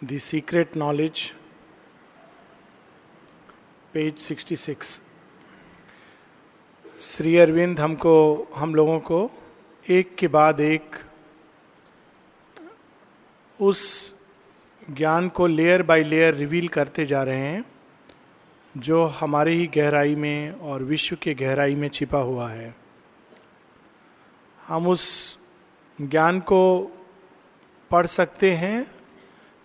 The secret knowledge, page 66। Shri Aurobindo हम लोगों को एक के बाद एक उस ज्ञान को लेयर बाय लेयर रिवील करते जा रहे हैं जो हमारे ही गहराई में और विश्व के गहराई में छिपा हुआ है। हम उस ज्ञान को पढ़ सकते हैं,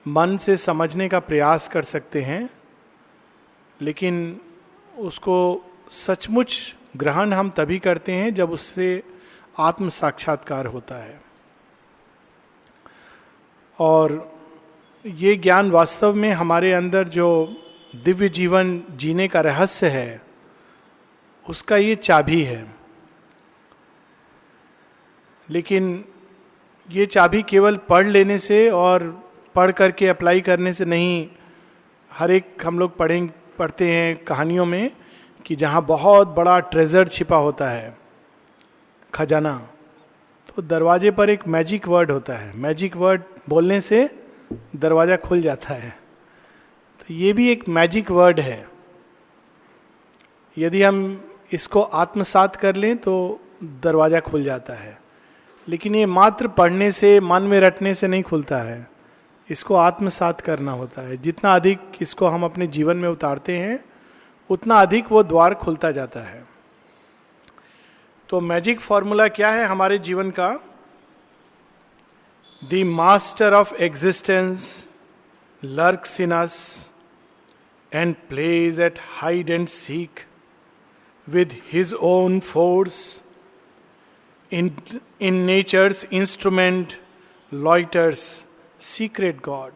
मन से समझने का प्रयास कर सकते हैं, लेकिन उसको सचमुच ग्रहण हम तभी करते हैं जब उससे आत्म साक्षात्कार होता है। और ये ज्ञान वास्तव में हमारे अंदर जो दिव्य जीवन जीने का रहस्य है उसका ये चाबी है। लेकिन ये चाबी केवल पढ़ लेने से और पढ़ करके अप्लाई करने से नहीं। हर एक हम लोग पढ़ते हैं कहानियों में कि जहाँ बहुत बड़ा ट्रेजर छिपा होता है, खजाना, तो दरवाजे पर एक मैजिक वर्ड होता है। मैजिक वर्ड बोलने से दरवाजा खुल जाता है। तो ये भी एक मैजिक वर्ड है। यदि हम इसको आत्मसात कर लें तो दरवाजा खुल जाता है। लेकिन ये मात्र पढ़ने से, मन में रटने से नहीं खुलता है। इसको आत्मसात करना होता है। जितना अधिक इसको हम अपने जीवन में उतारते हैं उतना अधिक वो द्वार खुलता जाता है। तो मैजिक फॉर्मूला क्या है हमारे जीवन का? The master of existence lurks in us and plays at hide and seek with his own force in nature's instrument loiters secret God।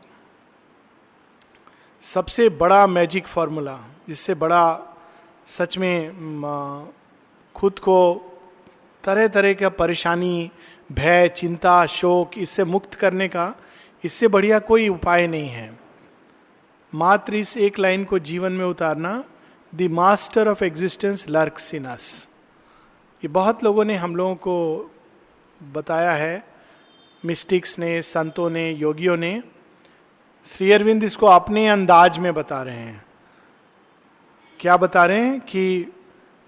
सबसे बड़ा मैजिक फॉर्मूला, जिससे बड़ा सच में खुद को तरह तरह का परेशानी, भय, चिंता, शोक, इससे मुक्त करने का इससे बढ़िया कोई उपाय नहीं है। मात्र इस एक लाइन को जीवन में उतारना, the master of existence lurks in us. ये बहुत लोगों ने हम लोगों को बताया है, मिस्टिक्स ने, संतों ने, योगियों ने। श्री अरविंद इसको अपने अंदाज में बता रहे हैं। क्या बता रहे हैं कि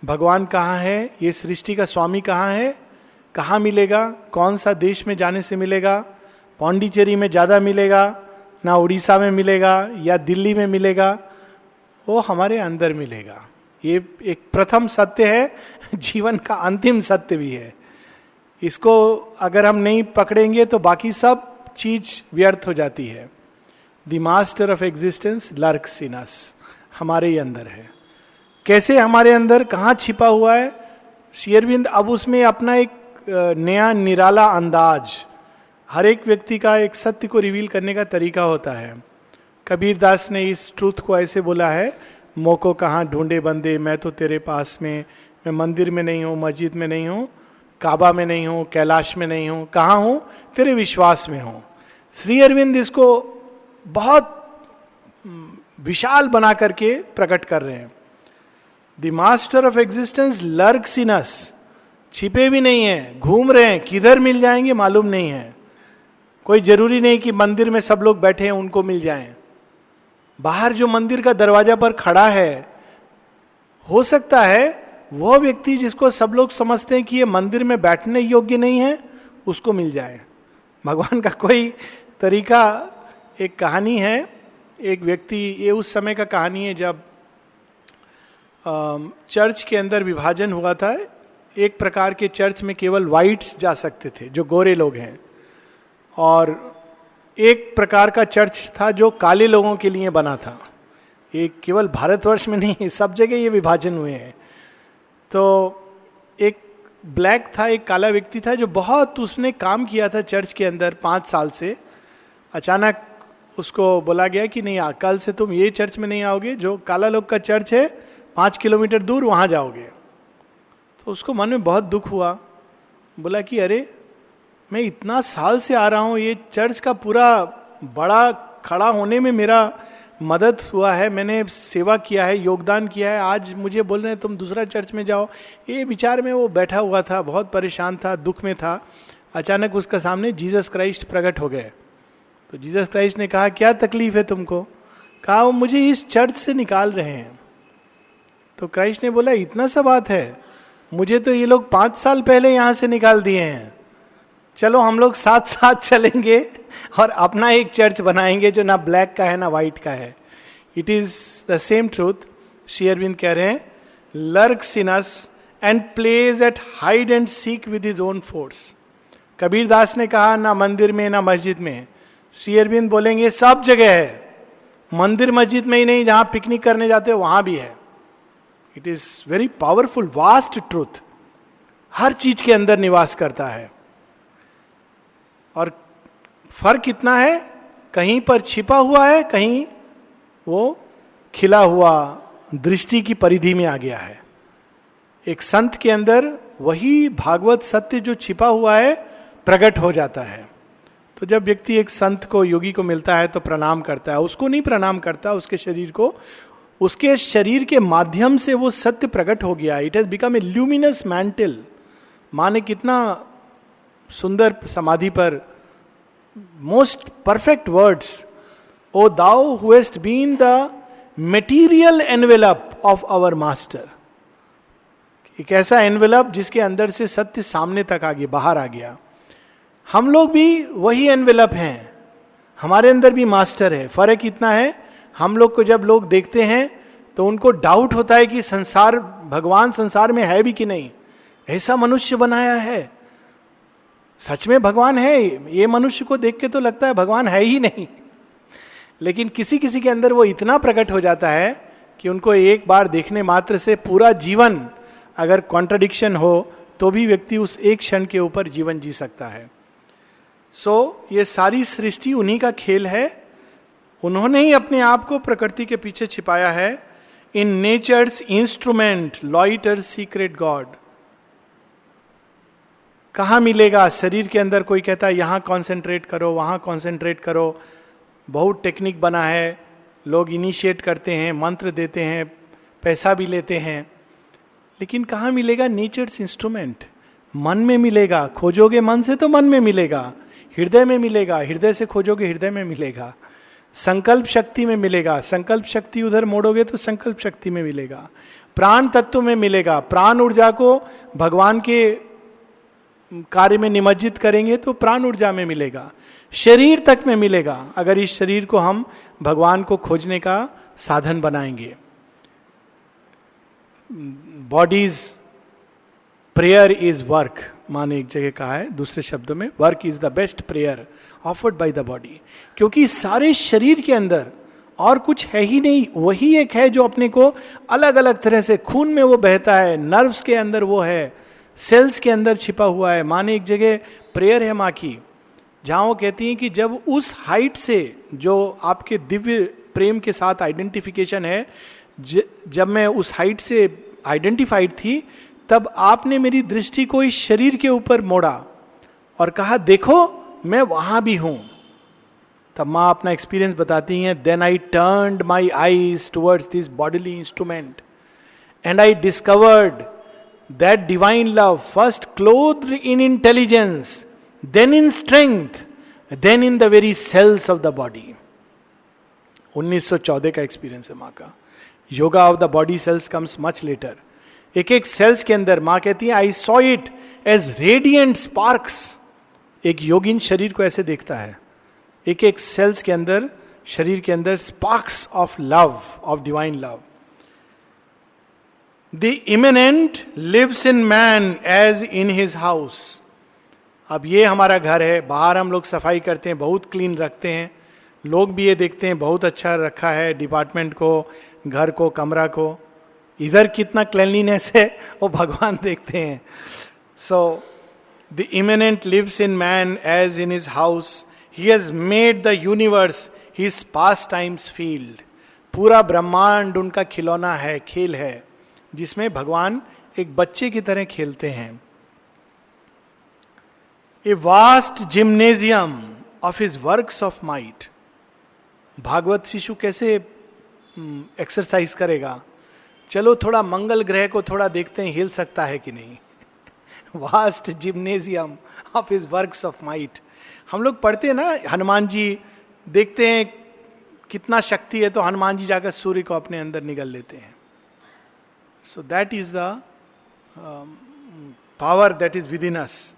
भगवान कहाँ है, ये सृष्टि का स्वामी कहाँ है, कहाँ मिलेगा, कौन सा देश में जाने से मिलेगा, पौंडीचेरी में ज़्यादा मिलेगा ना उड़ीसा में मिलेगा या दिल्ली में मिलेगा, वो हमारे अंदर मिलेगा। ये एक प्रथम सत्य है, जीवन का अंतिम सत्य भी है। इसको अगर हम नहीं पकड़ेंगे तो बाकी सब चीज व्यर्थ हो जाती है। The master of existence lurks in us, हमारे ही अंदर है। कैसे हमारे अंदर, कहाँ छिपा हुआ है? श्री अरविंद अब उसमें अपना एक नया निराला अंदाज, हर एक व्यक्ति का एक सत्य को रिवील करने का तरीका होता है। कबीर दास ने इस ट्रूथ को ऐसे बोला है, मोको कहाँ ढूंढे बंदे, मैं तो तेरे पास में, मैं मंदिर में नहीं हूँ, मस्जिद में नहीं हूँ, काबा में नहीं हूँ, कैलाश में नहीं हूँ, कहाँ हूँ? तेरे विश्वास में हूँ। श्री अरविंद इसको बहुत विशाल बना करके प्रकट कर रहे हैं। The master of existence lurks in us, छिपे भी नहीं है, घूम रहे हैं, किधर मिल जाएंगे मालूम नहीं है। कोई जरूरी नहीं कि मंदिर में सब लोग बैठे हैं उनको मिल जाएं। बाहर जो मंदिर का दरवाजा पर खड़ा है, हो सकता है वो व्यक्ति जिसको सब लोग समझते हैं कि ये मंदिर में बैठने योग्य नहीं है, उसको मिल जाए। भगवान का कोई तरीका, एक कहानी है, एक व्यक्ति, ये उस समय का कहानी है जब चर्च के अंदर विभाजन हुआ था। एक प्रकार के चर्च में केवल वाइट्स जा सकते थे, जो गोरे लोग हैं, और एक प्रकार का चर्च था जो काले लोगों के लिए बना था। ये केवल भारतवर्ष में नहीं, सब जगह ये विभाजन हुए हैं। तो एक ब्लैक था, एक काला व्यक्ति था जो बहुत उसने काम किया था चर्च के अंदर 5 साल से। अचानक उसको बोला गया कि नहीं, कल से तुम ये चर्च में नहीं आओगे, जो काला लोग का चर्च है 5 किलोमीटर दूर, वहां जाओगे। तो उसको मन में बहुत दुख हुआ। बोला कि अरे, मैं इतना साल से आ रहा हूँ, ये चर्च का पूरा बड़ा खड़ा होने में मेरा मदद हुआ है, मैंने सेवा किया है, योगदान किया है, आज मुझे बोल रहे हैं तुम दूसरा चर्च में जाओ। ये विचार में वो बैठा हुआ था, बहुत परेशान था, दुख में था। अचानक उसका सामने जीसस क्राइस्ट प्रकट हो गए। तो जीसस क्राइस्ट ने कहा क्या तकलीफ है तुमको? कहा वो मुझे इस चर्च से निकाल रहे हैं। तो क्राइस्ट ने बोला इतना सा बात है, मुझे तो ये लोग 5 साल पहले यहां से निकाल दिए हैं, चलो हम लोग साथ साथ चलेंगे और अपना एक चर्च बनाएंगे जो ना ब्लैक का है ना व्हाइट का है। It is the same truth. Shri Aurobindo कह रहे हैं lurks in us and plays at hide and seek with his own force. Kabir Das ने कहा ना मंदिर में ना मस्जिद में, श्री अरविंद बोलेंगे सब जगह है, मंदिर मस्जिद में ही नहीं, जहां पिकनिक करने जाते हो वहां भी है। It is very powerful, vast truth, हर चीज के अंदर निवास करता है। और फर्क इतना है, कहीं पर छिपा हुआ है, कहीं वो खिला हुआ दृष्टि की परिधि में आ गया है। एक संत के अंदर वही भागवत सत्य जो छिपा हुआ है प्रकट हो जाता है। तो जब व्यक्ति एक संत को, योगी को मिलता है तो प्रणाम करता है, उसको नहीं प्रणाम करता, उसके शरीर को, उसके शरीर के माध्यम से वो सत्य प्रकट हो गया। It has become a luminous mantle. माँ ने कितना सुंदर समाधि पर most perfect words, O thou who hast been the material envelope of our master. एक ऐसा एनवेलप जिसके अंदर से सत्य सामने तक आ गया, बाहर आ गया। हम लोग भी वही एनवेलप हैं, हमारे अंदर भी मास्टर है। फर्क इतना है, हम लोग को जब लोग देखते हैं तो उनको डाउट होता है कि संसार, भगवान संसार में है भी कि नहीं, ऐसा मनुष्य बनाया है, सच में भगवान है? ये मनुष्य को देख के तो लगता है भगवान है ही नहीं। लेकिन किसी किसी के अंदर वो इतना प्रकट हो जाता है कि उनको एक बार देखने मात्र से पूरा जीवन, अगर कॉन्ट्रडिक्शन हो तो भी व्यक्ति उस एक क्षण के ऊपर जीवन जी सकता है। ये सारी सृष्टि उन्हीं का खेल है, उन्होंने ही अपने आप को प्रकृति के पीछे छिपाया है। In nature's instrument loiter secret God. कहां मिलेगा? शरीर के अंदर कोई कहता है यहां कॉन्सेंट्रेट करो, वहां कॉन्सेंट्रेट करो, बहुत टेक्निक बना है, लोग इनिशिएट करते हैं, मंत्र देते हैं, पैसा भी लेते हैं, लेकिन कहां मिलेगा? नेचर्स इंस्ट्रूमेंट मन में मिलेगा। खोजोगे मन से तो मन में मिलेगा, हृदय में मिलेगा, हृदय से खोजोगे हृदय में मिलेगा, संकल्प शक्ति में मिलेगा, संकल्प शक्ति उधर मोड़ोगे तो संकल्प शक्ति में मिलेगा, प्राण तत्व में मिलेगा, प्राण ऊर्जा को भगवान के कार्य में निमज्जित करेंगे तो प्राण ऊर्जा में मिलेगा, शरीर तक में मिलेगा, अगर इस शरीर को हम भगवान को खोजने का साधन बनाएंगे। बॉडीज प्रेयर इज वर्क, माने एक जगह कहा है, दूसरे शब्दों में work is the best prayer offered by the body. क्योंकि सारे शरीर के अंदर और कुछ है ही नहीं, वही एक है जो अपने को अलग अलग तरह से, खून में वो बहता है, नर्व्स के अंदर वो है, सेल्स के अंदर छिपा हुआ है। माने एक जगह प्रेयर है माँ की, जहां वो कहती है कि जब उस हाइट से जो आपके दिव्य प्रेम के साथ आइडेंटिफिकेशन है, जब मैं उस हाइट से आइडेंटिफाइड थी, तब आपने मेरी दृष्टि को इस शरीर के ऊपर मोड़ा और कहा देखो मैं वहां भी हूं। तब माँ अपना एक्सपीरियंस बताती हैं, then I turned my eyes towards this bodily instrument and I discovered that divine love first clothed in intelligence, then in strength, then in the very cells of the body. 1914 का experience है माँ का। Yoga of the body cells comes much later. एक एक cells के अंदर माँ कहती है I saw it as radiant sparks. एक योगिन शरीर को ऐसे देखता है, एक एक सेल्स के अंदर, शरीर के अंदर sparks of love, of divine love. The immanent lives in man as in his house. अब ये हमारा घर है, बाहर हम लोग सफाई करते हैं, बहुत क्लीन रखते हैं, लोग भी ये देखते हैं बहुत अच्छा रखा है डिपार्टमेंट को, घर को, कमरा को, इधर कितना क्लीनलीनेस है वो भगवान देखते हैं। So the immanent lives in man as in his house, he has made the universe his pastime's field. पूरा ब्रह्मांड उनका खिलौना है, खेल है, जिसमें भगवान एक बच्चे की तरह खेलते हैं। A vast gymnasium of his works of might. भागवत शिशु कैसे एक्सरसाइज करेगा? चलो थोड़ा मंगल ग्रह को थोड़ा देखते हैं, हिल सकता है कि नहीं। Vast gymnasium of his works of might. हम लोग पढ़ते हैं ना, हनुमान जी देखते हैं कितना शक्ति है, तो हनुमान जी जाकर सूर्य को अपने अंदर निगल लेते हैं. So that is the power that is within us.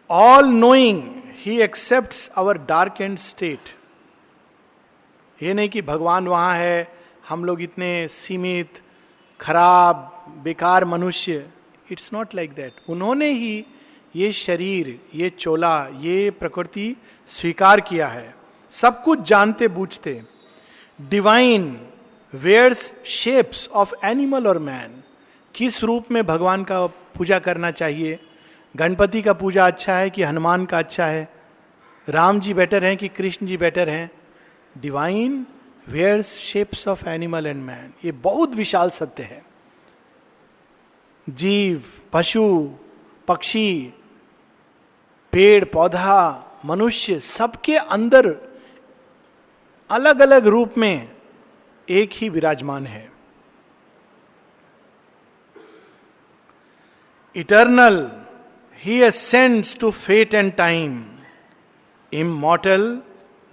All knowing he accepts our darkened state. ये नहीं कि भगवान वहां है, हम लोग इतने सीमित, खराब, बेकार मनुष्य. It's not like that. उन्होंने ही ये शरीर, ये चोला, ये प्रकृति स्वीकार किया है, सब कुछ जानते बूझते. Divine wears shapes of animal और मैन. किस रूप में भगवान का पूजा करना चाहिए? गणपति का पूजा अच्छा है कि हनुमान का अच्छा है? राम जी बेटर हैं कि कृष्ण जी बेटर हैं? Divine wears shapes of animal and man. ये बहुत विशाल सत्य है. जीव, पशु, पक्षी, पेड़ पौधा, मनुष्य, सबके अंदर अलग अलग रूप में एक ही विराजमान है. Eternal he ascends to fate and time. Immortal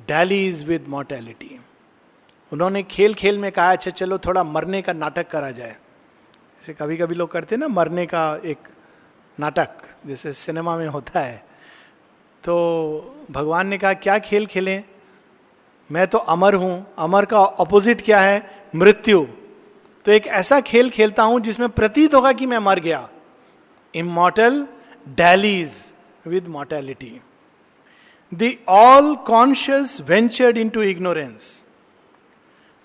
dallies with mortality. उन्होंने खेल खेल में कहा अच्छा चलो थोड़ा मरने का नाटक करा जाए. जैसे कभी कभी लोग करते हैं ना, मरने का एक नाटक जैसे सिनेमा में होता है. तो भगवान ने कहा क्या खेल खेलें, मैं तो अमर हूं. अमर का ऑपोजिट क्या है? मृत्यु. तो एक ऐसा खेल खेलता हूं जिसमें प्रतीत होगा कि मैं मर गया. Immortal dallies with mortality. The all conscious ventured into ignorance.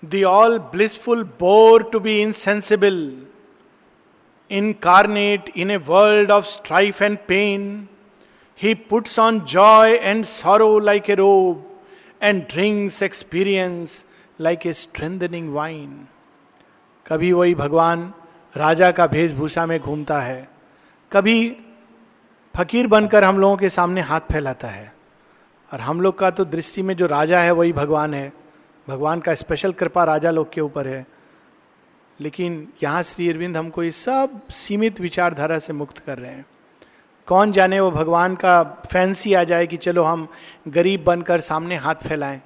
The all blissful bore to be insensible. Incarnate in a world of strife and pain, he puts on joy and sorrow like a robe and drinks experience like a strengthening wine. कभी वही भगवान राजा का वेशभूषा में घूमता है, कभी फकीर बनकर हम लोगों के सामने हाथ फैलाता है. और हम लोग का तो दृष्टि में जो राजा है वही भगवान है. भगवान का स्पेशल कृपा राजा लोग के ऊपर है. लेकिन यहाँ श्री अरविंद हमको इस सब सीमित विचारधारा से मुक्त कर रहे हैं. कौन जाने वो भगवान का फैंसी आ जाए कि चलो हम गरीब बनकर सामने हाथ फैलाएं.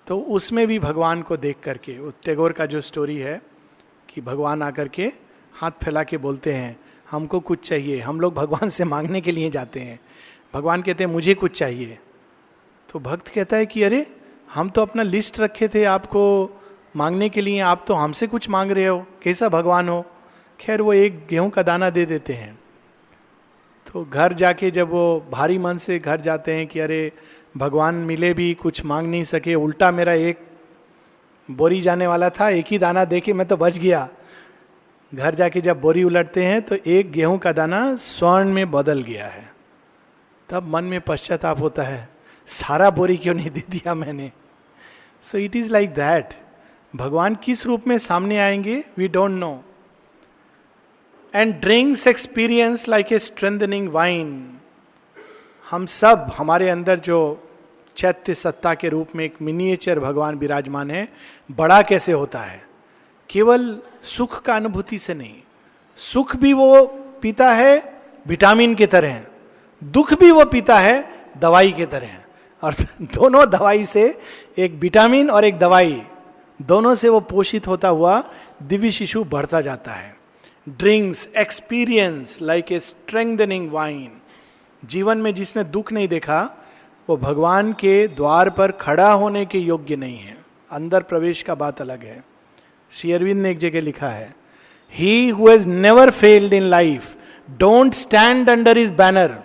तो उसमें भी भगवान को देख करके, वो टैगोर का जो स्टोरी है कि भगवान आकर के हाथ फैला के बोलते हैं हमको कुछ चाहिए. हम लोग भगवान से मांगने के लिए जाते हैं, भगवान कहते हैं मुझे कुछ चाहिए. तो भक्त कहता है कि अरे हम तो अपना लिस्ट रखे थे आपको मांगने के लिए, आप तो हमसे कुछ मांग रहे हो, कैसा भगवान हो. खैर वो एक गेहूं का दाना दे देते हैं. तो घर जाके जब वो भारी मन से घर जाते हैं कि अरे भगवान मिले भी कुछ मांग नहीं सके, उल्टा मेरा एक बोरी जाने वाला था, एक ही दाना देके मैं तो बच गया. घर जाके जब बोरी उलटते हैं तो एक गेहूं का दाना स्वर्ण में बदल गया है. तब मन में पश्चाताप होता है, सारा बोरी क्यों नहीं दे दिया मैंने. So it is like that. भगवान किस रूप में सामने आएंगे we don't know. And drinks experience like a strengthening wine. हम सब, हमारे अंदर जो चैत्य सत्ता के रूप में एक मिनिएचर भगवान विराजमान है, बड़ा कैसे होता है? केवल सुख का अनुभूति से नहीं. सुख भी वो पीता है विटामिन की तरह, दुख भी वो पीता है दवाई की तरह. और दोनों दवाई से, एक विटामिन और एक दवाई, दोनों से वो पोषित होता हुआ दिव्य शिशु बढ़ता जाता है. Drinks experience like a strengthening wine. जीवन में जिसने दुख नहीं देखा वो भगवान के द्वार पर खड़ा होने के योग्य नहीं है. अंदर प्रवेश का बात अलग है. श्री अरविंद ने एक जगह लिखा है, he who has never failed in life don't stand under his banner.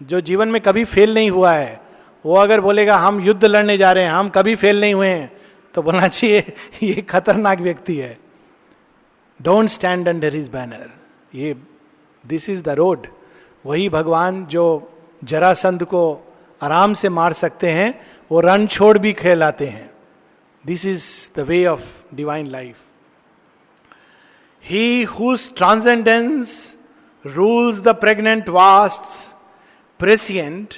जो जीवन में कभी फेल नहीं हुआ है वो अगर बोलेगा हम युद्ध लड़ने जा रहे हैं, हम कभी फेल नहीं हुए हैं, तो बोलना चाहिए ये खतरनाक व्यक्ति है. Don't stand under his banner. ये दिस इज द रोड. वही भगवान जो जरासंध को आराम से मार सकते हैं, वो रण छोड़ भी खेलाते हैं. This is the way of divine life. He whose transcendence rules the pregnant vasts prescient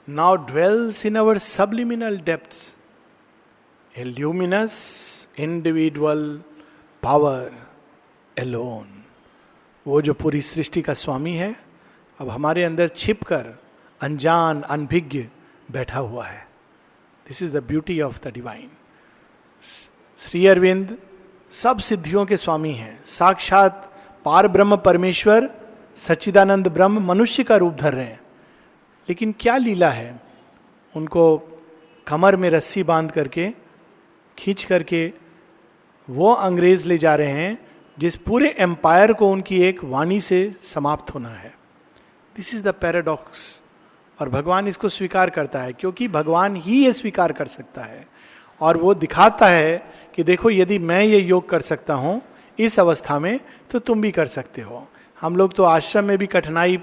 now dwells in our subliminal depths, a luminous individual power alone. वो जो पूरी सृष्टि का स्वामी है अब हमारे अंदर छिपकर अनजान अनभिज्ञ बैठा हुआ है. This is the beauty of the divine. Shri Aurobindo सब सिद्धियों के स्वामी हैं, साक्षात पार ब्रह्म परमेश्वर सच्चिदानंद ब्रह्म मनुष्य का रूप धर रहे हैं. लेकिन क्या लीला है, उनको कमर में रस्सी बांध करके खींच करके वो अंग्रेज ले जा रहे हैं जिस पूरे एम्पायर को उनकी एक वाणी से समाप्त होना है. This is the paradox. और भगवान इसको स्वीकार करता है, क्योंकि भगवान ही ये स्वीकार कर सकता है. और वो दिखाता है कि देखो, यदि मैं ये योग कर सकता हूं इस अवस्था में, तो तुम भी कर सकते हो. हम लोग तो आश्रम में भी कठिनाई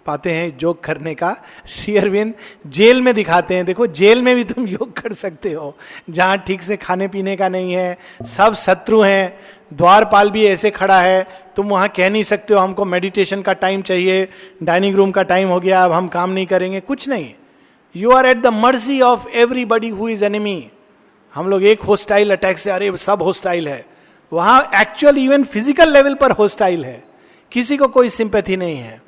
पाते हैं योग करने का. श्री अरविंद जेल में दिखाते हैं, देखो जेल में भी तुम योग कर सकते हो, जहां ठीक से खाने पीने का नहीं है, सब शत्रु हैं, द्वारपाल भी ऐसे खड़ा है, तुम वहां कह नहीं सकते हो हमको मेडिटेशन का टाइम चाहिए, डाइनिंग रूम का टाइम हो गया, अब हम काम नहीं करेंगे. कुछ नहीं. You are at the mercy of everybody who is enemy. हम लोग एक होस्टाइल अटैक से, अरे सब होस्टाइल है, वहां एक्चुअल इवन फिजिकल लेवल पर होस्टाइल है, किसी को कोई सिंपैथी नहीं है.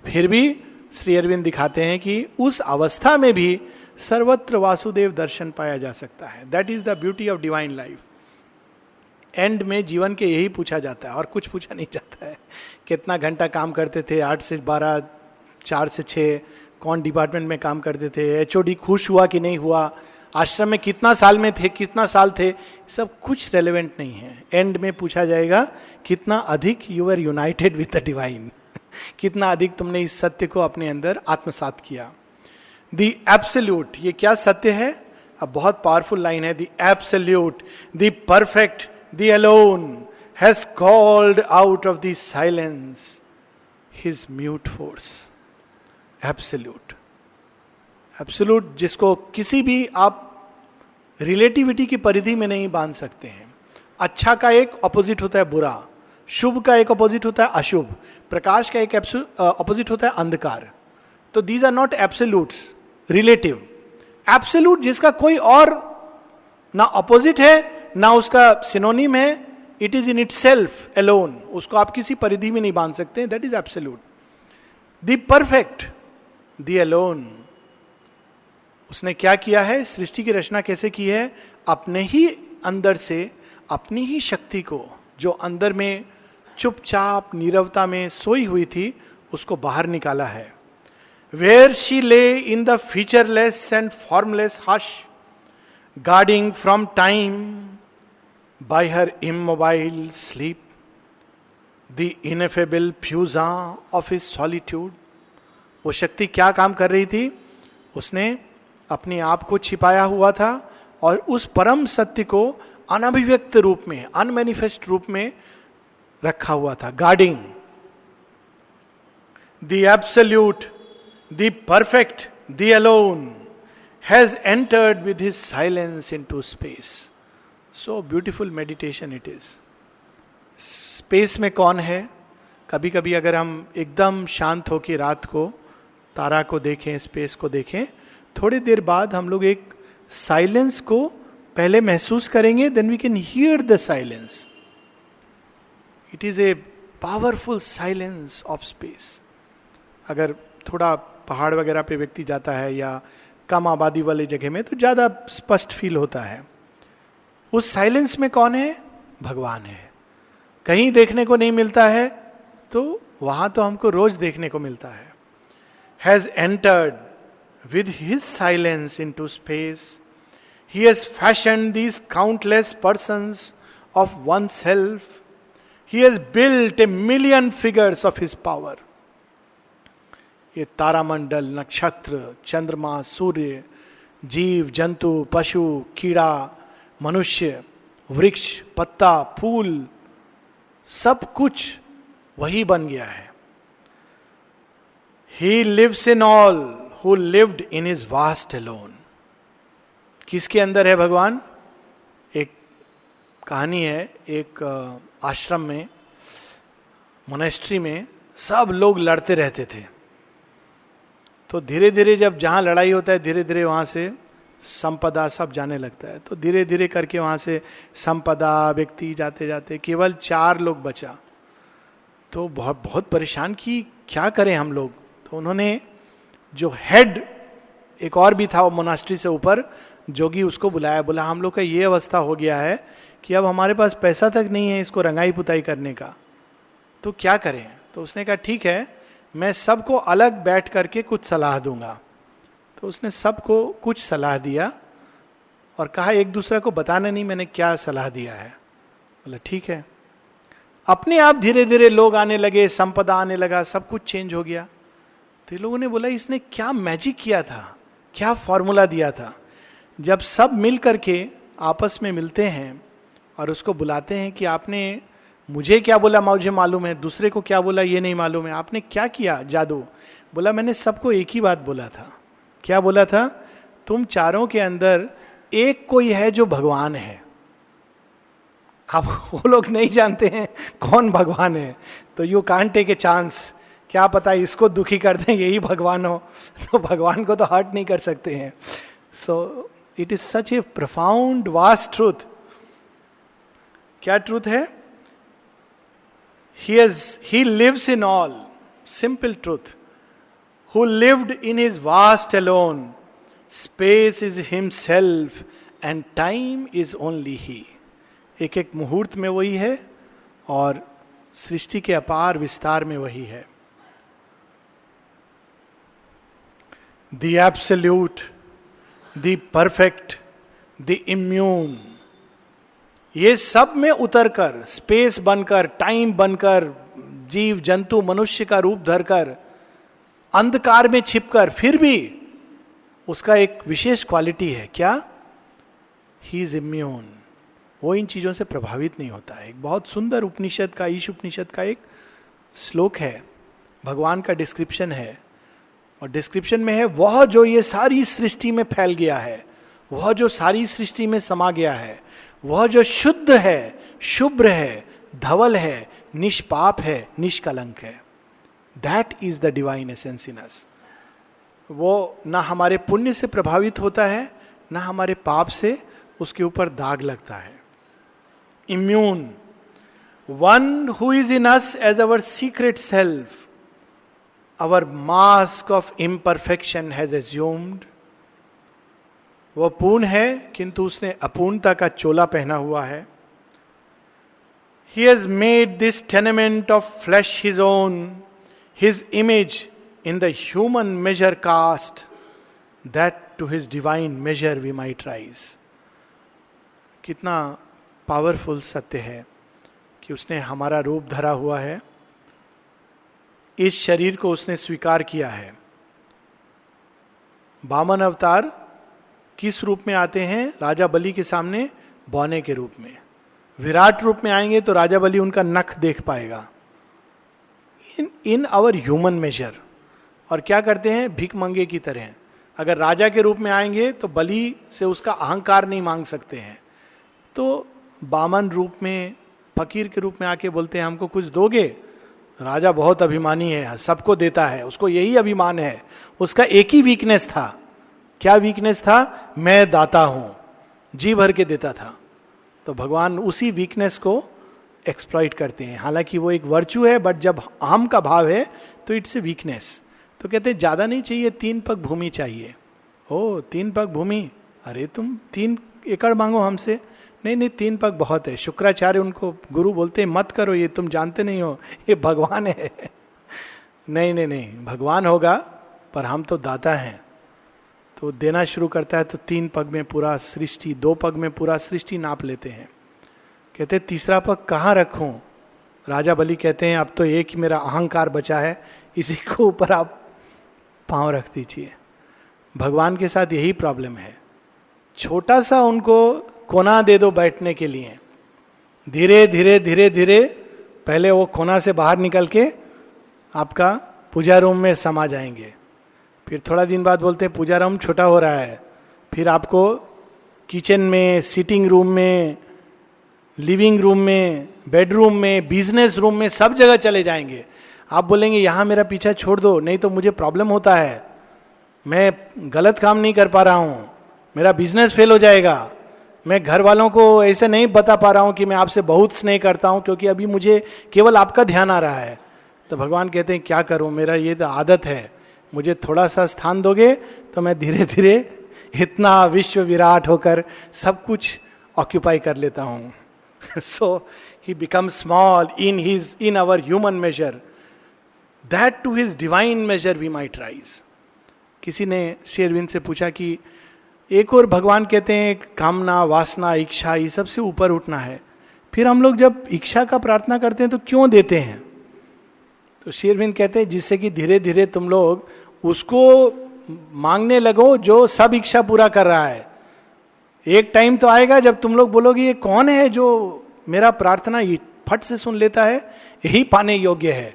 फिर भी श्री अरविंद दिखाते हैं कि उस अवस्था में भी सर्वत्र वासुदेव दर्शन पाया जा सकता है. That is the beauty of divine life. And में जीवन के यही पूछा जाता है और कुछ पूछा नहीं जाता है. कितना घंटा काम करते थे, 8 से 12, 4 से 6, कौन डिपार्टमेंट में काम करते थे, एचओडी खुश हुआ कि नहीं हुआ, आश्रम में कितना साल में थे, कितना साल थे, सब कुछ रेलेवेंट नहीं है. एंड में पूछा जाएगा कितना अधिक you are united with the divine, कितना अधिक तुमने इस सत्य को अपने अंदर आत्मसात किया. द एब्सोल्यूट, ये क्या सत्य है? अब बहुत पावरफुल लाइन है. The absolute, the perfect, the alone has called out of the silence his mute force. Absolute, absolute जिसको किसी भी आप रिलेटिविटी की परिधि में नहीं बांध सकते हैं. अच्छा का एक ऑपोजिट होता है बुरा, शुभ का एक ऑपोजिट होता है अशुभ, प्रकाश का एक ऑपोजिट होता है अंधकार. तो these are not absolutes, relative. Absolute जिसका कोई और ना ऑपोजिट है ना उसका सिनोनिम है, it is in itself alone, उसको आप किसी परिधि में नहीं बांध सकते, that is absolute. The perfect, the alone, उसने क्या किया है, सृष्टि की रचना कैसे की है, अपने ही अंदर से अपनी ही शक्ति को जो अंदर में चुपचाप नीरवता में सोई हुई थी उसको बाहर निकाला है. Where she lay in the featureless and formless hush, guarding from time by her immobile sleep, the ineffable puissance of his solitude. वो शक्ति क्या काम कर रही थी, उसने अपने आप को छिपाया हुआ था और उस परम सत्य को अनभिव्यक्त रूप में, अनमैनिफेस्ट रूप में रखा हुआ था. Guarding the absolute, the perfect, the alone has entered with his silence into space. So beautiful meditation it is. Space में कौन है? कभी कभी अगर हम एकदम शांत होकर रात को तारा को देखें, स्पेस को देखें, थोड़ी देर बाद हम लोग एक साइलेंस को पहले महसूस करेंगे, then we can hear the silence. It is a powerful silence of space. अगर थोड़ा पहाड़ वगैरह पे व्यक्ति जाता है या कम आबादी वाली जगह में, तो ज्यादा स्पष्ट फील होता है. उस साइलेंस में कौन है? भगवान है. कहीं देखने को नहीं मिलता है तो वहां तो हमको रोज देखने को मिलता है. Has entered with his silence into space, he has fashioned these countless persons of oneself, he has built a million figures of his power. ये तारामंडल, नक्षत्र, चंद्रमा, सूर्य, जीव जंतु, पशु, कीड़ा, मनुष्य, वृक्ष, पत्ता, फूल, सब कुछ वही बन गया है. He lives in all who lived in his vast alone. किसके अंदर है भगवान? एक कहानी है, एक आश्रम में, मोनेस्ट्री में सब लोग लड़ते रहते थे. तो धीरे धीरे जब जहां लड़ाई होता है, धीरे धीरे वहां से संपदा सब जाने लगता है. तो धीरे धीरे करके वहां से संपदा, व्यक्ति जाते जाते केवल 4 लोग बचा. तो बहुत बहुत परेशान की, क्या करें हम लोग. तो उन्होंने जो हेड एक और भी था वो मोनास्ट्री से ऊपर, जोगी उसको बुलाया, बोला हम लोग का ये अवस्था हो गया है कि अब हमारे पास पैसा तक नहीं है इसको रंगाई पुताई करने का, तो क्या करें? तो उसने कहा ठीक है, मैं सबको अलग बैठ करके कुछ सलाह दूंगा। तो उसने सबको कुछ सलाह दिया और कहा एक दूसरे को बताना नहीं मैंने क्या सलाह दिया है। बोला ठीक है। अपने आप धीरे धीरे लोग आने लगे, संपदा आने लगा, सब कुछ चेंज हो गया। तो ये लोगों ने बोला इसने क्या मैजिक किया था, क्या फॉर्मूला दिया था। जब सब मिल करके आपस में मिलते हैं और उसको बुलाते हैं कि आपने मुझे क्या बोला मुझे मालूम है, दूसरे को क्या बोला ये नहीं मालूम है, आपने क्या किया जादू? बोला मैंने सबको एक ही बात बोला था। क्या बोला था? तुम चारों के अंदर एक कोई है जो भगवान है। अब वो लोग नहीं जानते हैं कौन भगवान है, तो you can't take a chance, क्या पता इसको दुखी कर दें यही भगवान हो, तो भगवान को तो हर्ट नहीं कर सकते हैं। सो it is such A profound vast truth. क्या ट्रूथ है? he lives in all, simple truth, who lived in his vast alone, space is himself and time is only he। एक एक मुहूर्त में वही है और सृष्टि के अपार विस्तार में वही है। The absolute, the perfect, the immune, ये सब में उतरकर, स्पेस बनकर, टाइम बनकर, जीव जंतु मनुष्य का रूप धरकर, अंधकार में छिपकर, फिर भी उसका एक विशेष क्वालिटी है। क्या? He is immune. वो इन चीजों से प्रभावित नहीं होता है। एक बहुत सुंदर उपनिषद का, ईश उपनिषद का एक श्लोक है, भगवान का डिस्क्रिप्शन है, और डिस्क्रिप्शन में है वह जो ये सारी सृष्टि में फैल गया है, वह जो सारी सृष्टि में समा गया है, वह जो शुद्ध है, शुभ्र है, धवल है, निष्पाप है, निष्कलंक है। That is the divine essence in us. वो ना हमारे पुण्य से प्रभावित होता है, ना हमारे पाप से उसके ऊपर दाग लगता है। Immune, one who is in us as our secret self, our mask of imperfection has assumed. वो पूर्ण है किंतु उसने अपूर्णता का चोला पहना हुआ है। He has made this tenement of flesh his own, his image in the human measure cast, that to his divine measure we might rise। कितना पावरफुल सत्य है कि उसने हमारा रूप धरा हुआ है, इस शरीर को उसने स्वीकार किया है। वामन अवतार किस रूप में आते हैं? राजा बलि के सामने बौने के रूप में। विराट रूप में आएंगे तो राजा बलि उनका नख देख पाएगा। In our human measure. और क्या करते हैं? भीख मंगे की तरह। अगर राजा के रूप में आएंगे तो बलि से उसका अहंकार नहीं मांग सकते हैं, तो बामन रूप में, फकीर के रूप में आके बोलते हैं हमको कुछ दोगे? राजा बहुत अभिमानी है, सबको देता है, उसको यही अभिमान है। उसका एक ही वीकनेस था। क्या वीकनेस था? मैं दाता हूं, जी भर के देता था। तो भगवान उसी वीकनेस को एक्सप्लॉइट करते हैं। हालांकि वो एक वर्च्यू है, बट जब अहम का भाव है तो इट्स ए वीकनेस। तो कहते हैं ज्यादा नहीं चाहिए, 3 पग भूमि चाहिए। ओ 3 पग भूमि, अरे तुम 3 एकड़ मांगो हमसे। नहीं नहीं, 3 पग बहुत है। शुक्राचार्य उनको गुरु बोलते हैं मत करो, ये तुम जानते नहीं हो, ये भगवान है। नहीं नहीं नहीं, भगवान होगा पर हम तो दाता हैं। तो देना शुरू करता है तो 3 पग में पूरा सृष्टि, 2 पग में पूरा सृष्टि नाप लेते हैं। कहते तीसरा पग कहाँ रखूं? राजा बलि कहते हैं अब तो एक ही मेरा अहंकार बचा है, इसी को ऊपर आप पांव रख दीजिए। भगवान के साथ यही प्रॉब्लम है। छोटा सा उनको कोना दे दो बैठने के लिए, धीरे धीरे धीरे धीरे पहले वो कोना से बाहर निकल के आपका पूजा रूम में समा जाएंगे। फिर थोड़ा दिन बाद बोलते हैं पूजा रूम छोटा हो रहा है, फिर आपको किचन में, सिटिंग रूम में, लिविंग रूम में, बेडरूम में, बिजनेस रूम में, सब जगह चले जाएंगे। आप बोलेंगे यहां मेरा पीछा छोड़ दो, नहीं तो मुझे प्रॉब्लम होता है, मैं गलत काम नहीं कर पा रहा हूं, मेरा बिजनेस फेल हो जाएगा, मैं घर वालों को ऐसे नहीं बता पा रहा हूं कि मैं आपसे बहुत स्नेह करता हूं क्योंकि अभी मुझे केवल आपका ध्यान आ रहा है। तो भगवान कहते हैं क्या करूं, मेरा ये तो आदत है, मुझे थोड़ा सा स्थान दोगे तो मैं धीरे धीरे इतना विश्व विराट होकर सब कुछ ऑक्यूपाई कर लेता हूं. So he become small in our human measure, that to his divine measure we might rise. किसी ने श्री अरविंद से पूछा कि एक और भगवान कहते हैं कामना, वासना, इच्छा, ये सबसे ऊपर उठना है, फिर हम लोग जब इच्छा का प्रार्थना करते हैं तो क्यों देते हैं? तो श्री अरविंद कहते हैं जिससे कि धीरे धीरे तुम लोग उसको मांगने लगो जो सब इच्छा पूरा कर रहा है. एक टाइम तो आएगा जब तुम लोग बोलोगे ये कौन है जो मेरा प्रार्थना फट से सुन लेता है, यही पाने योग्य है.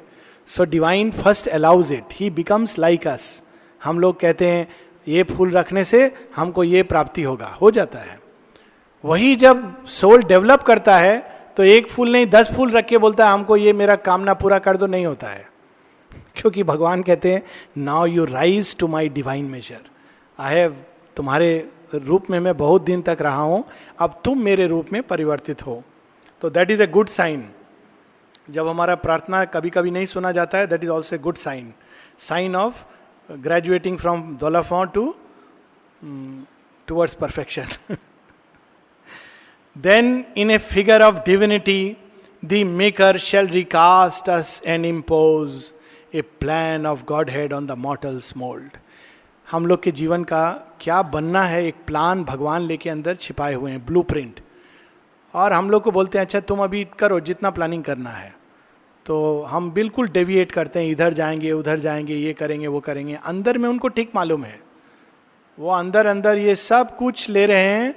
So divine first allows it, he becomes like us. हम लोग कहते हैं ये फूल रखने से हमको ये प्राप्ति होगा, हो जाता है. वही जब सोल डेवलप करता है तो एक फूल नहीं 10 फूल रख के बोलता है हमको ये मेरा कामना पूरा कर दो, नहीं होता है. क्योंकि भगवान कहते हैं now you rise to my divine measure. I have, तुम्हारे रूप में मैं बहुत दिन तक रहा हूं, अब तुम मेरे रूप में परिवर्तित हो. तो that is a good sign. जब हमारा प्रार्थना कभी कभी नहीं सुना जाता है, that is also a good sign, sign of graduating from दोलाफॉन towards perfection. Then in a figure of divinity, the Maker shall recast us and impose a plan of Godhead on the mortal's mold. हम लोग के जीवन का क्या बनना है, एक प्लान भगवान लेके अंदर छिपाए हुए हैं, ब्लूप्रिंट. और हम लोग को बोलते हैं अच्छा तुम अभी करो जितना प्लानिंग करना है. तो हम बिल्कुल डेविएट करते हैं, इधर जाएंगे उधर जाएंगे, ये करेंगे वो करेंगे. अंदर में उनको ठीक मालूम है, वो अंदर अंदर ये सब कुछ ले रहे हैं,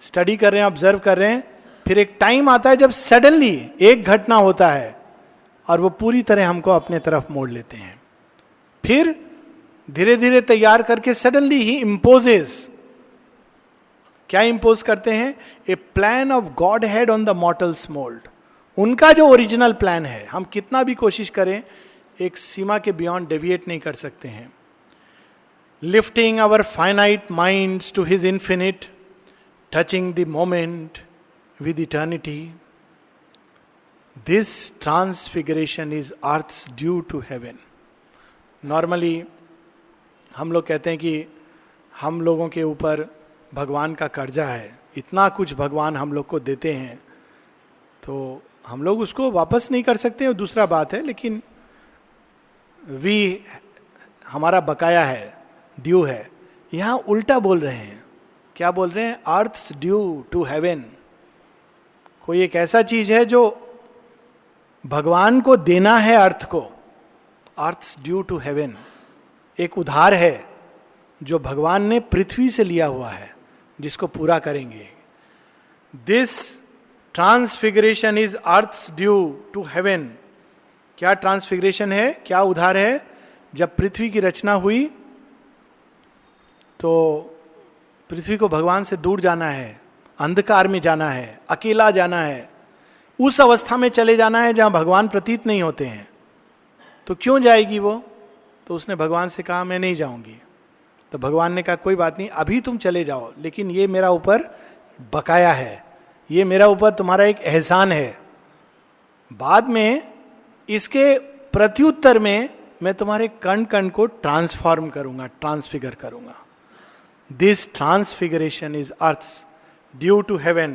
स्टडी कर रहे हैं, ऑब्जर्व कर रहे हैं. फिर एक टाइम आता है जब सडनली एक घटना होता है और वो पूरी तरह हमको अपने तरफ मोड़ लेते हैं. फिर धीरे धीरे तैयार करके सडनली ही इम्पोजेस. क्या इम्पोज करते हैं? A plan of godhead on the mortal's mould. उनका जो ओरिजिनल प्लान है, हम कितना भी कोशिश करें एक सीमा के बियॉन्ड डेविएट नहीं कर सकते हैं. Lifting our finite minds to his infinite, touching the moment with eternity. This transfiguration is earth's due to heaven. Normally हम लोग कहते हैं कि हम लोगों के ऊपर भगवान का कर्जा है, इतना कुछ भगवान हम लोग को देते हैं तो हम लोग उसको वापस नहीं कर सकते, वो दूसरा बात है. लेकिन हमारा बकाया है, ड्यू है. यहां उल्टा बोल रहे हैं. क्या बोल रहे हैं? Earth's due to heaven. कोई एक ऐसा चीज है जो भगवान को देना है अर्थ को. अर्थ्स ड्यू टू हेवन एक उधार है जो भगवान ने पृथ्वी से लिया हुआ है, जिसको पूरा करेंगे. This transfiguration is earth's due to heaven. क्या ट्रांसफिगरेशन है, क्या उधार है? जब पृथ्वी की रचना हुई तो पृथ्वी को भगवान से दूर जाना है, अंधकार में जाना है, अकेला जाना है, उस अवस्था में चले जाना है जहां भगवान प्रतीत नहीं होते हैं. तो क्यों जाएगी वो? तो उसने भगवान से कहा मैं नहीं जाऊंगी. तो भगवान ने कहा कोई बात नहीं, अभी तुम चले जाओ, लेकिन ये मेरा ऊपर बकाया है, ये मेरा ऊपर तुम्हारा एक एहसान है. बाद में इसके प्रत्युत्तर में मैं तुम्हारे कण कण को ट्रांसफॉर्म करूंगा, ट्रांसफिगर करूंगा. This transfiguration is earth's due to heaven.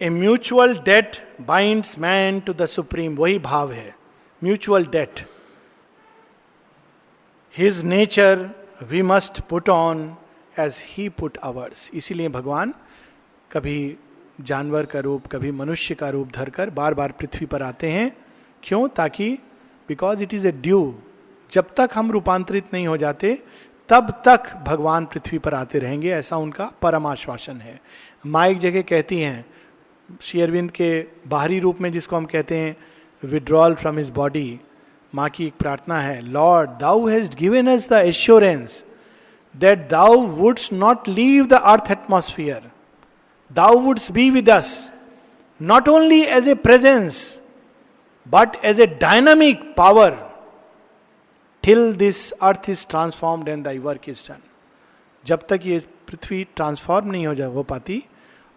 A mutual debt binds man to the supreme. वही भाव है, mutual debt. His nature we must put on as he put ours. इसीलिए भगवान कभी जानवर का रूप, कभी मनुष्य का रूप धरकर बार बार पृथ्वी पर आते हैं. क्यों? ताकि because it is A due. जब तक हम रूपांतरित नहीं हो जाते तब तक भगवान पृथ्वी पर आते रहेंगे, ऐसा उनका परम आश्वासन है. माँ एक जगह कहती हैं, श्री अरविंद के बाहरी रूप में जिसको हम कहते हैं विड्रॉल फ्रॉम हिज बॉडी, माँ की एक प्रार्थना है, lord thou has given us the assurance that thou wouldst not leave the earth atmosphere, thou wouldst be with us not only as a presence but as a dynamic power till this earth is transformed and thy work is done. जब तक ये पृथ्वी transform नहीं हो पाती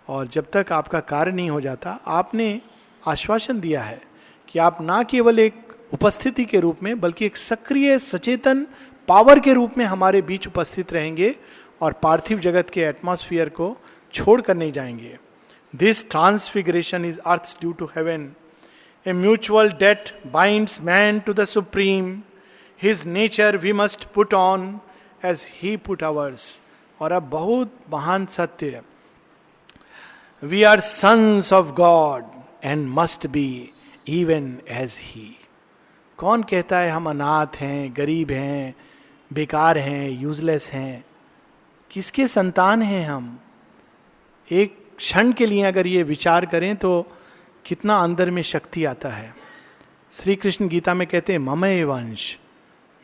और जब तक आपका कार्य नहीं हो जाता, आपने आश्वासन दिया है कि आप ना केवल एक उपस्थिति के रूप में बल्कि एक सक्रिय सचेतन पावर के रूप में हमारे बीच उपस्थित रहेंगे और पार्थिव जगत के एटमॉस्फेयर को छोड़कर नहीं जाएंगे. This transfiguration is earth's due to heaven. A mutual debt binds man to the supreme. His nature we must put on as he put ours. और अब बहुत महान सत्य, we are sons of God and must be even as he. कौन कहता है हम अनाथ हैं, गरीब हैं, बेकार हैं, यूजलेस हैं? किसके संतान हैं हम? एक क्षण के लिए अगर ये विचार करें तो कितना अंदर में शक्ति आता है. श्री कृष्ण गीता में कहते हैं ममय वंश,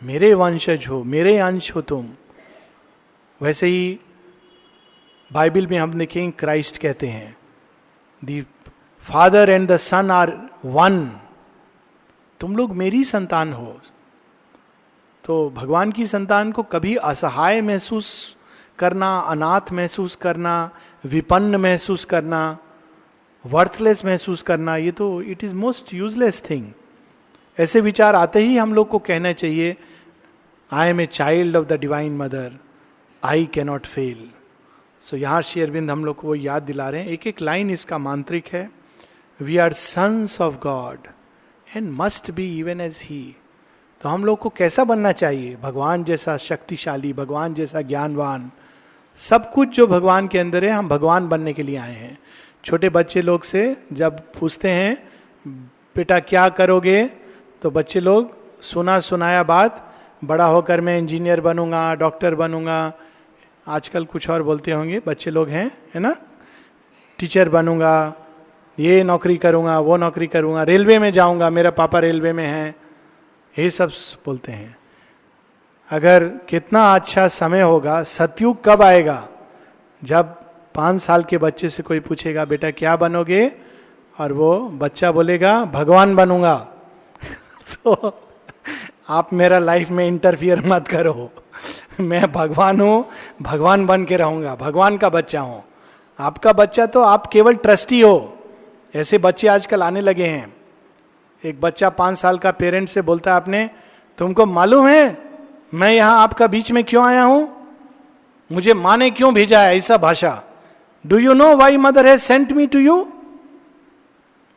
मेरे वंशज हो, मेरे अंश हो तुम. वैसे ही बाइबल में हम देखें क्राइस्ट कहते हैं the father and the son are one. तुम लोग मेरी संतान हो. तो भगवान की संतान को कभी असहाय महसूस करना, अनाथ महसूस करना, विपन्न महसूस करना, वर्थलेस महसूस करना, ये तो it is most useless thing. ऐसे विचार आते ही हम लोग को कहना चाहिए I am a child of the divine mother, I cannot fail. So यहाँ श्री अरविंद हम लोग को वो याद दिला रहे हैं. एक एक लाइन इसका मांत्रिक है. We are sons of God and must be even as he. तो हम लोग को कैसा बनना चाहिए? भगवान जैसा शक्तिशाली, भगवान जैसा ज्ञानवान. सब कुछ जो भगवान के अंदर है, हम भगवान बनने के लिए आए हैं. छोटे बच्चे लोग से जब पूछते हैं बेटा क्या करोगे, तो बच्चे लोग सुना सुनाया बात, बड़ा होकर मैं इंजीनियर बनूंगा, डॉक्टर बनूंगा, आजकल कुछ और बोलते होंगे बच्चे लोग हैं, है ना, टीचर बनूंगा, ये नौकरी करूंगा, वो नौकरी करूंगा, रेलवे में जाऊंगा, मेरा पापा रेलवे में है, ये सब बोलते हैं. अगर कितना अच्छा समय होगा, सतयुग कब आएगा जब 5 साल के बच्चे से कोई पूछेगा बेटा क्या बनोगे, और वो बच्चा बोलेगा भगवान बनूंगा. तो आप मेरा लाइफ में इंटरफियर मत करो, मैं भगवान हूं, भगवान बन के रहूंगा, भगवान का बच्चा हूं. आपका बच्चा तो आप केवल ट्रस्टी हो. ऐसे बच्चे आजकल आने लगे हैं. एक बच्चा 5 साल का पेरेंट से बोलता है आपने, तुमको मालूम है मैं यहां आपका बीच में क्यों आया हूं, मुझे माँ ने क्यों भेजा है, ऐसा भाषा. Do you know why Mother has sent me to you.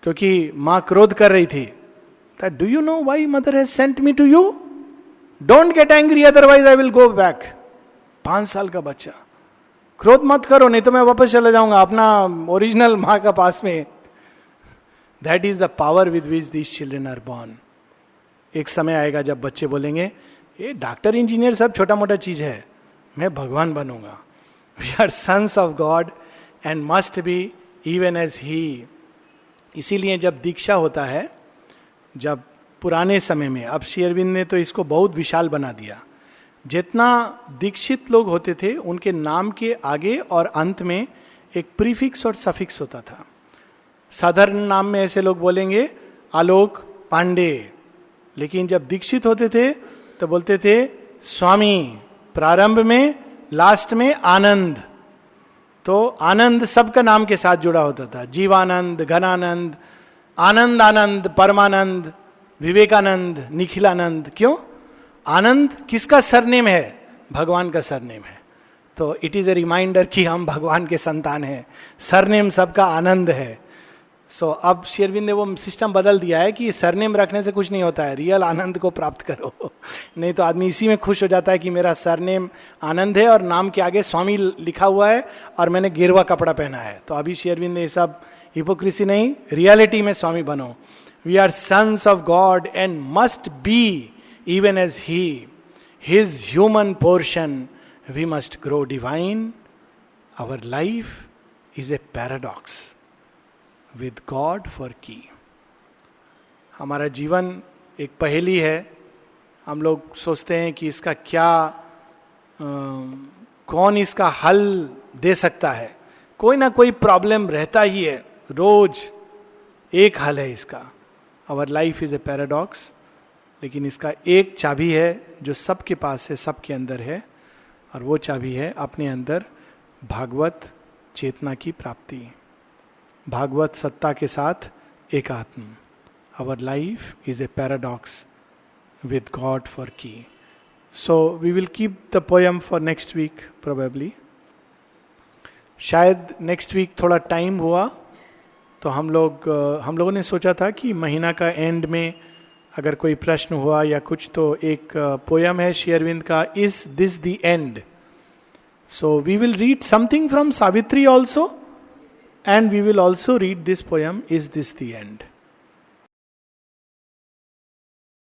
क्योंकि मां क्रोध कर रही थी. Do you know why Mother has sent me to you, don't get angry otherwise I will go back. 5 साल का बच्चा, क्रोध मत करो नहीं तो मैं वापस चला जाऊंगा अपना ओरिजिनल माँ का पास में. That is the power with which these children are born. एक समय आएगा जब बच्चे बोलेंगे ये डॉक्टर इंजीनियर सब छोटा मोटा चीज है, मैं भगवान बनूंगा. We are sons of God and must be even as he. इसीलिए जब दीक्षा होता है, जब पुराने समय में, अब श्री अरविंद ने तो इसको बहुत विशाल बना दिया. जितना दीक्षित लोग होते थे उनके नाम के आगे और अंत में एक प्रीफिक्स और सफिक्स होता था. साधारण नाम में ऐसे लोग बोलेंगे आलोक पांडे, लेकिन जब दीक्षित होते थे तो बोलते थे स्वामी, प्रारंभ में, लास्ट में आनंद. तो आनंद सबका नाम के साथ जुड़ा होता था. जीवानंद, घनानंद, आनंद आनंद, परमानंद, विवेकानंद, निखिलानंद. क्यों? आनंद किसका सरनेम है? भगवान का सरनेम है. तो इट इज ए रिमाइंडर कि हम भगवान के संतान हैं. सरनेम सबका आनंद है. सो अब श्री अरविंद ने वो सिस्टम बदल दिया है कि सरनेम रखने से कुछ नहीं होता है, रियल आनंद को प्राप्त करो. नहीं तो आदमी इसी में खुश हो जाता है कि मेरा सरनेम आनंद है और नाम के आगे स्वामी लिखा हुआ है और मैंने गेरुआ कपड़ा पहना है. तो अभी श्री अरविंद ने ये सब हिपोक्रेसी नहीं, रियलिटी में स्वामी बनो. We are sons of God and must be even as he. His human portion we must grow divine. Our life is a paradox with God for key. हमारा जीवन एक पहेली है. हम लोग सोचते हैं कि इसका क्या कौन इसका हल दे सकता है. कोई ना कोई प्रॉब्लम रहता ही है, रोज एक हल है इसका. Our life is a paradox. लेकिन इसका एक चाबी है जो सबके पास है, सबके अंदर है, और वो चाबी है अपने अंदर भागवत चेतना की प्राप्ति, भागवत सत्ता के साथ एकात्म. Our life is a paradox with God for key. So we will keep the poem for next week probably. शायद नेक्स्ट वीक थोड़ा टाइम हुआ तो हम लोगों ने सोचा था कि महीना का एंड में अगर कोई प्रश्न हुआ या कुछ, तो एक पोयम है श्री अरविंद का, is this the end. So we will read something from Savitri also, and we will also read this poem, Is This the End?